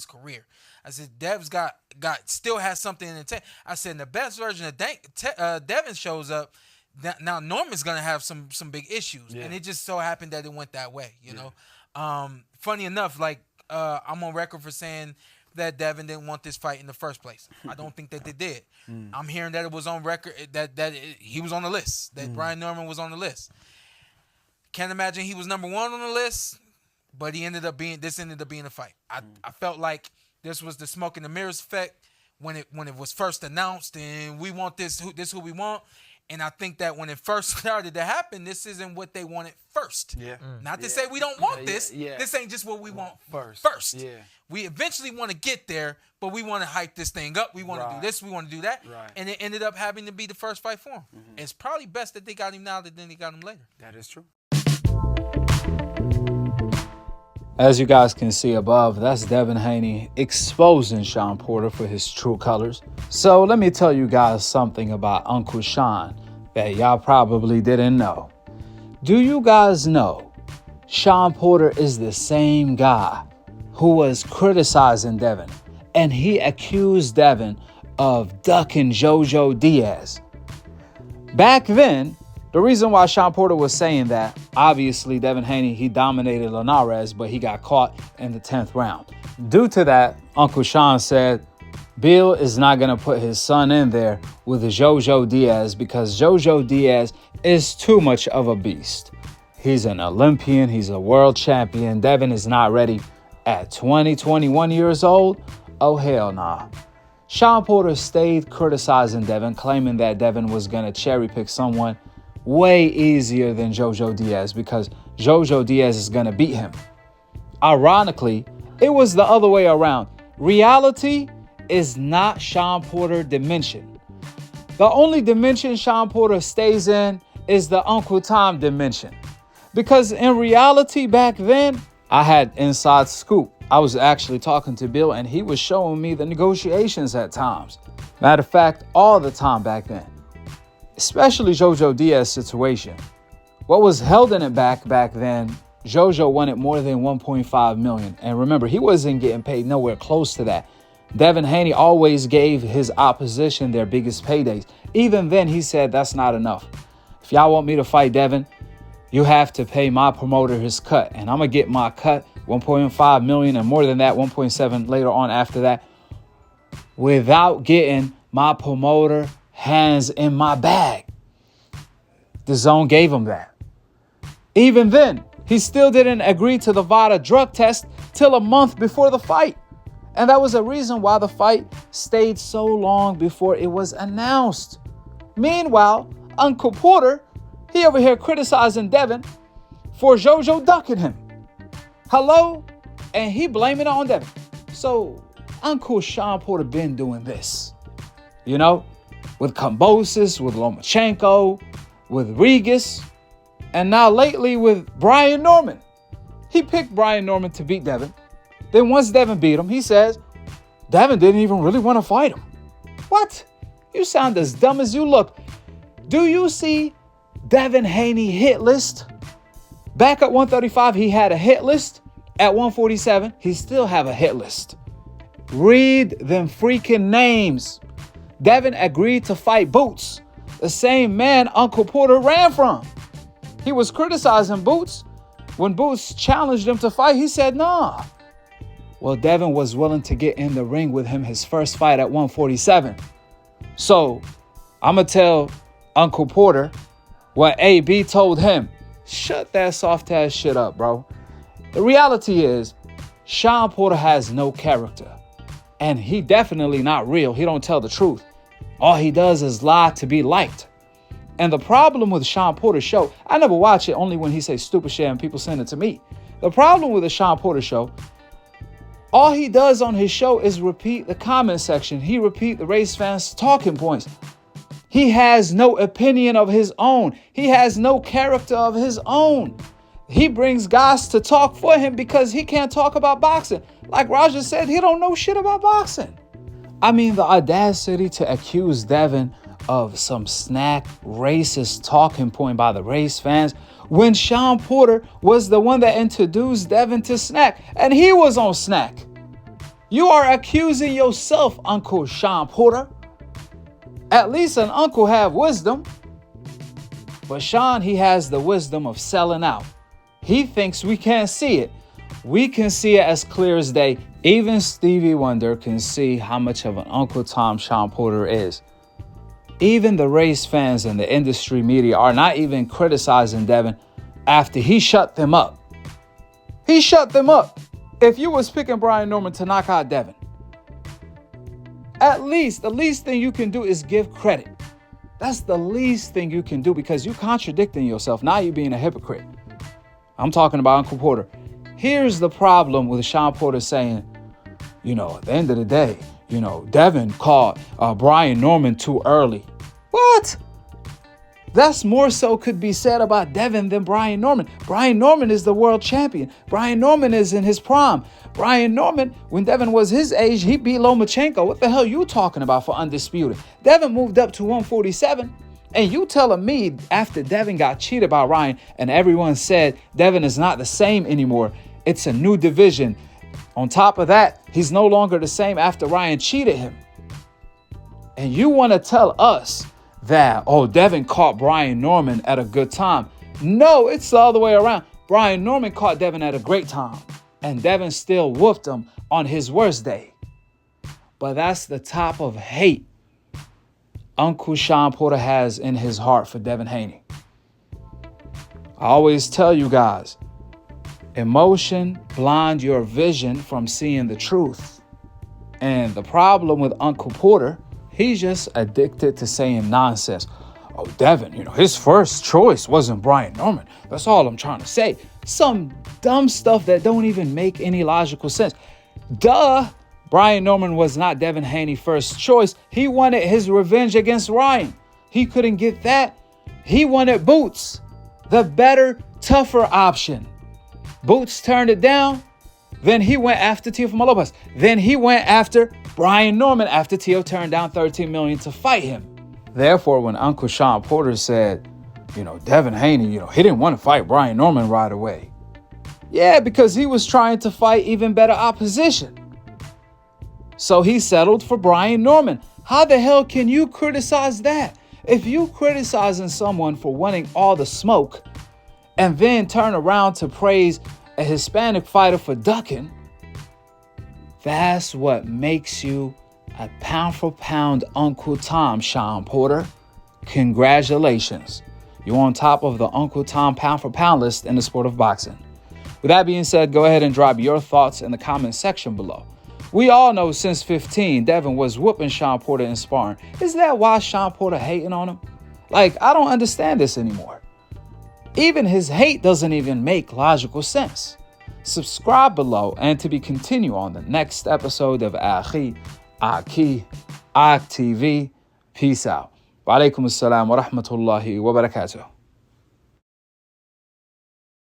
his career. I said Dev's still has something in the tank. I said the best version of Devin shows up. Now Norman's gonna have some big issues, and it just so happened that it went that way. You know, funny enough, like I'm on record for saying that Devin didn't want this fight in the first place. I don't think that they did. I'm hearing that it was on record he was on the list, that Brian Norman was on the list. Can't imagine he was number one on the list, but ended up being a fight. I felt like this was the smoke and the mirrors effect when it was first announced, and we want this who we want. And I think that when it first started to happen, this isn't what they wanted first. Yeah. Not to say we don't want this. Yeah. This ain't just what we want first. Yeah. We eventually want to get there, but we want to hype this thing up. We want to do this. We want to do that. Right. And it ended up having to be the first fight for him. Mm-hmm. It's probably best that they got him now than they got him later. That is true. As you guys can see above, that's Devin Haney exposing Shawn Porter for his true colors. So let me tell you guys something about Uncle Shawn that y'all probably didn't know. Do you guys know Shawn Porter is the same guy who was criticizing Devin, and he accused Devin of ducking JoJo Diaz? Back then, the reason why Shawn Porter was saying that, obviously Devin Haney, he dominated Linares, but he got caught in the 10th round. Due to that, Uncle Shawn said Bill is not going to put his son in there with JoJo Diaz because JoJo Diaz is too much of a beast. He's an Olympian. He's a world champion. Devin is not ready at 21 years old. Oh, hell nah. Shawn Porter stayed criticizing Devin, claiming that Devin was going to cherry pick someone way easier than JoJo Diaz because JoJo Diaz is going to beat him. Ironically, it was the other way around. Reality is not Shawn Porter dimension. The only dimension Shawn Porter stays in is the Uncle Tom dimension. Because in reality back then, I had inside scoop. I was actually talking to Bill and he was showing me the negotiations at times. Matter of fact, all the time back then. Especially JoJo Diaz's situation. What was holding it back then, JoJo wanted more than $1.5 million. And remember, he wasn't getting paid nowhere close to that. Devin Haney always gave his opposition their biggest paydays. Even then, he said, that's not enough. If y'all want me to fight Devin, you have to pay my promoter his cut. And I'm going to get my cut, $1.5 million, and more than that, 1.7 later on after that, without getting my promoter hands in my bag. The zone gave him that. Even then, he still didn't agree to the VADA drug test till a month before the fight. And that was a reason why the fight stayed so long before it was announced. Meanwhile, Uncle Porter, he over here criticizing Devin for JoJo ducking him. Hello? And he blaming it on Devin. So Uncle Shawn Porter been doing this, you know, with Kambosos, with Lomachenko, with Regis, and now lately with Brian Norman. He picked Brian Norman to beat Devin. Then once Devin beat him, he says, Devin didn't even really want to fight him. What? You sound as dumb as you look. Do you see Devin Haney hit list? Back at 135, he had a hit list. At 147, he still have a hit list. Read them freaking names. Devin agreed to fight Boots, the same man Uncle Porter ran from. He was criticizing Boots. When Boots challenged him to fight, he said, nah. Well, Devin was willing to get in the ring with him his first fight at 147. So, I'm going to tell Uncle Porter what AB told him. Shut that soft ass shit up, bro. The reality is, Shawn Porter has no character. And he definitely not real. He don't tell the truth. All he does is lie to be liked. And the problem with Shawn Porter's show, I never watch it, only when he says stupid shit and people send it to me. The problem with the Shawn Porter show, all he does on his show is repeat the comment section. He repeat the race fans' talking points. He has no opinion of his own. He has no character of his own. He brings guys to talk for him because he can't talk about boxing. Like Roger said, he don't know shit about boxing. I mean, the audacity to accuse Devin of some SNAC racist talking point by the race fans when Shawn Porter was the one that introduced Devin to SNAC and he was on SNAC. You are accusing yourself, Uncle Shawn Porter. At least an uncle have wisdom. But Shawn, he has the wisdom of selling out. He thinks we can't see it. We can see it as clear as day. Even Stevie Wonder can see how much of an Uncle Tom Shawn Porter is. Even the race fans and the industry media are not even criticizing Devin after he shut them up. He shut them up. If you was picking Brian Norman to knock out Devin, at least, the least thing you can do is give credit. That's the least thing you can do because you're contradicting yourself. Now you're being a hypocrite. I'm talking about Uncle Porter. Here's the problem with Shawn Porter saying, at the end of the day, Devin caught Brian Norman too early. What? That's more so could be said about Devin than Brian Norman. Brian Norman is the world champion. Brian Norman is in his prime. Brian Norman, when Devin was his age, he beat Lomachenko. What the hell you talking about for undisputed? Devin moved up to 147. And you telling me after Devin got cheated by Ryan and everyone said Devin is not the same anymore. It's a new division. On top of that, he's no longer the same after Ryan cheated him. And you want to tell us that, Devin caught Brian Norman at a good time. No, it's the other way around. Brian Norman caught Devin at a great time. And Devin still whooped him on his worst day. But that's the type of hate Uncle Shawn Porter has in his heart for Devin Haney. I always tell you guys, emotion blinds your vision from seeing the truth. And the problem with Uncle Porter, he's just addicted to saying nonsense. Devin, his first choice wasn't Brian Norman. That's all I'm trying to say. Some dumb stuff that don't even make any logical sense. Duh, Brian Norman was not Devin Haney's first choice. He wanted his revenge against Ryan. He couldn't get that. He wanted Boots, the better, tougher option. Boots turned it down. Then he went after Teofimo Lopez. Then he went after Brian Norman after Teo turned down $13 million to fight him. Therefore, when Uncle Shawn Porter said, Devin Haney, he didn't want to fight Brian Norman right away. Yeah, because he was trying to fight even better opposition. So he settled for Brian Norman. How the hell can you criticize that? If you criticizing someone for wanting all the smoke and then turn around to praise a Hispanic fighter for ducking, that's what makes you a pound-for-pound Uncle Tom, Shawn Porter. Congratulations. You're on top of the Uncle Tom pound-for-pound list in the sport of boxing. With that being said, go ahead and drop your thoughts in the comment section below. We all know since 15, Devin was whooping Shawn Porter in sparring. Is that why Shawn Porter hating on him? I don't understand this anymore. Even his hate doesn't even make logical sense. Subscribe below and to be continued on the next episode of Akhi, TV. Peace out. Wa alaikum assalam wa rahmatullahi wa barakatuh.